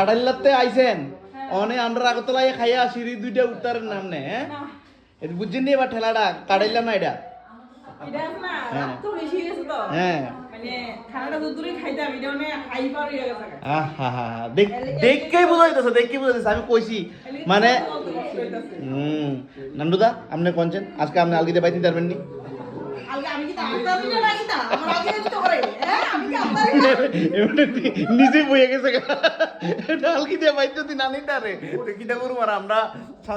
কাটাইলাতে আইছেন অনে আমরা আগতলায় খাইয়া সিঁড়ি দুইটা উত্তরের নাম নে হ্যাঁ এটা বুঝছেন নি এবার ঠেলাটা কাটাইলাম না এটা এটা আছে না রাত তো বেশি গেছে তো হ্যাঁ মানে খানাটা দুপুরে খাইতাম এটা মানে হাইপার হয়ে গেছে আহা দেখকেই বুঝাইতেছে আমি কইছি মানে নান্ডুদা আপনি কোনছেন আজকে আপনি আলগিতে বাইতে পারবেন নি আলগে আমি কি আত্মা দিলে লাগি তা আমার আগে তো করে হ্যাঁ আমি কি আত্মা নিজে বইয়ে গেছে এটা আলগিতে বাইতে দিন আনি তারে কিটা করব আর আমরা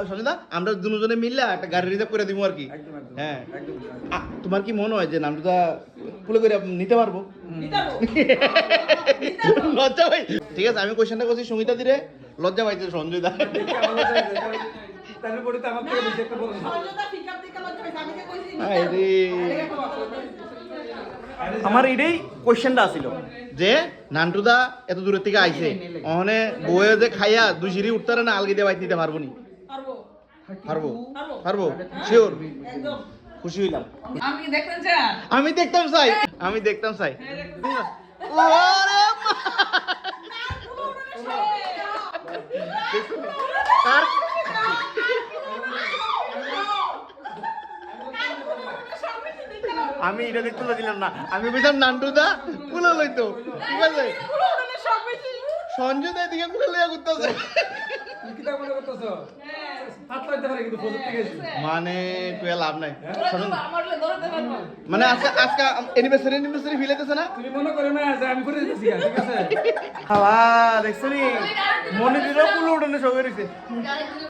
সজদা আমরা দুজনে মিললা একটা গাড়ি রিজার্ভ করে দিব আর কি হ্যাঁ তোমার কি মনে হয় যে নান্ডুদা পুলে করে নিতে পারবো লজ্জা ভাই ঠিক আছে আমি কোশ্চেনটা করছি সঙ্গীতা দিরে লজ্জা পাইছে সঞ্জয় দা তারপরে তো আমাকে বেশি একটা বলুন সরলতা পিকআপ থেকে লজ্জা পাইছে আমি যে কইছি আমার এটাই কোশ্চেনটা আছিল যে নান্টুদা এত দূরের থেকে আইছে ওখানে বউয়ে যে খাইয়া দুই সিঁড়ি উঠতে না আলগি দিয়ে বাইত নিতে পারবো নি পারবো পারবো শিওর একদম খুশি হইলাম আমি দেখতেন স্যার আমি দেখতাম চাই ওরে আর আমি এটা দেখতে দিলাম না আমি বুঝলাম নান্টুদা কুলো লইতো ঠিক আছে সঞ্জয় দা এদিকে কুলো লইয়া ঘুরতেছে কি তা মনে করতেছো হাত লাইতে পারে কিন্তু প্রজেক্ট থেকে গেছি মানে কইয়া লাভ নাই আমারলে ধরতে পারবো মানে আজকে অ্যানিভার্সারি ফিল হইতেছে না তুমি মনে করে না যে আমি করে দিতেছি ঠিক আছে দেখছো নি মনে দিল কুলো উঠে সবাই রয়েছে